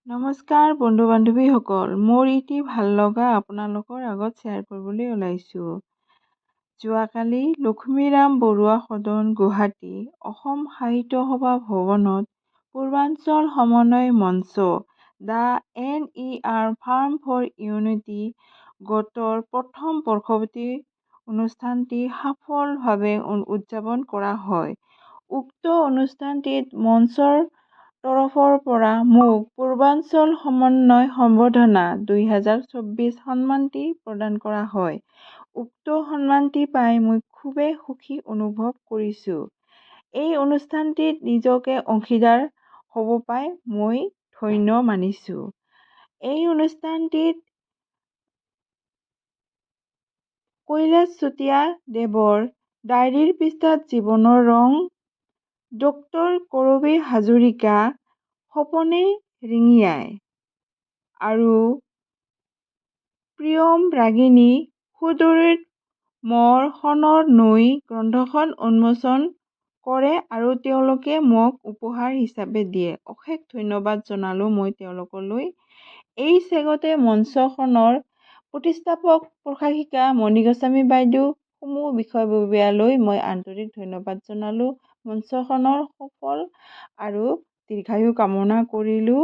নমস্কাৰ বন্ধু বান্ধৱীসকল, মোৰ এটি ভাল লগা আপোনালোকৰ আগত শ্বেয়াৰ কৰিবলৈ ওলাইছোঁ। যোৱাকালি লক্ষ্মীৰাম বৰুৱা সদন, গুৱাহাটী, অসম সাহিত্য সভা ভৱনত Purbanchal Samannay Mancha the NER forum for unity গোটৰ প্ৰথম বৰ্ষপূৰ্তি অনুষ্ঠানটি সফলভাৱে উদযাপন কৰা হয়। উক্ত অনুষ্ঠানটিত মঞ্চৰ তৰফৰ পৰা মোক পূৰ্বাঞ্চল সমন্বয় সম্বৰ্ধনা 2024 সন্মানটি প্ৰদান কৰা হয়। উক্ত সন্মানটি পাই মই খুবেই সুখী অনুভৱ কৰিছোঁ। এই অনুষ্ঠানটিত নিজকে অংশীদাৰ হ'ব পাই মই ধন্য মানিছোঁ। এই অনুষ্ঠানটিত কৈলাশ চুতীয়া দেৱৰ ডায়েৰীৰ পৃষ্ঠাত জীৱনৰ ৰং, ডক্টৰ কৰবীৰ হাজৰিকা, সপনে ৰিঙিয়াই আৰু প্ৰিয়ম ৰাগিনী সুদূৰৰ মোৰ সোণৰ নৈ গ্ৰন্থখন উন্মোচন কৰে আৰু তেওঁলোকে মোক উপহাৰ হিচাপে দিয়ে। অশেষ ধন্যবাদ জনালোঁ মই তেওঁলোকলৈ। এই চেগতে মঞ্চখনৰ প্ৰতিষ্ঠাপক প্ৰশাসিকা মণি গোস্বামী বাইদেউ সমূহ বিষয়ববীয়ালৈ মই আন্তৰিক ধন্যবাদ জনালোঁ। মঞ্চখনৰ সফল আৰু দীৰ্ঘায়ু কামনা কৰিলোঁ।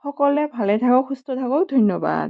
সকলোৱে ভালে থাকক, সুস্থ থাকক। ধন্যবাদ।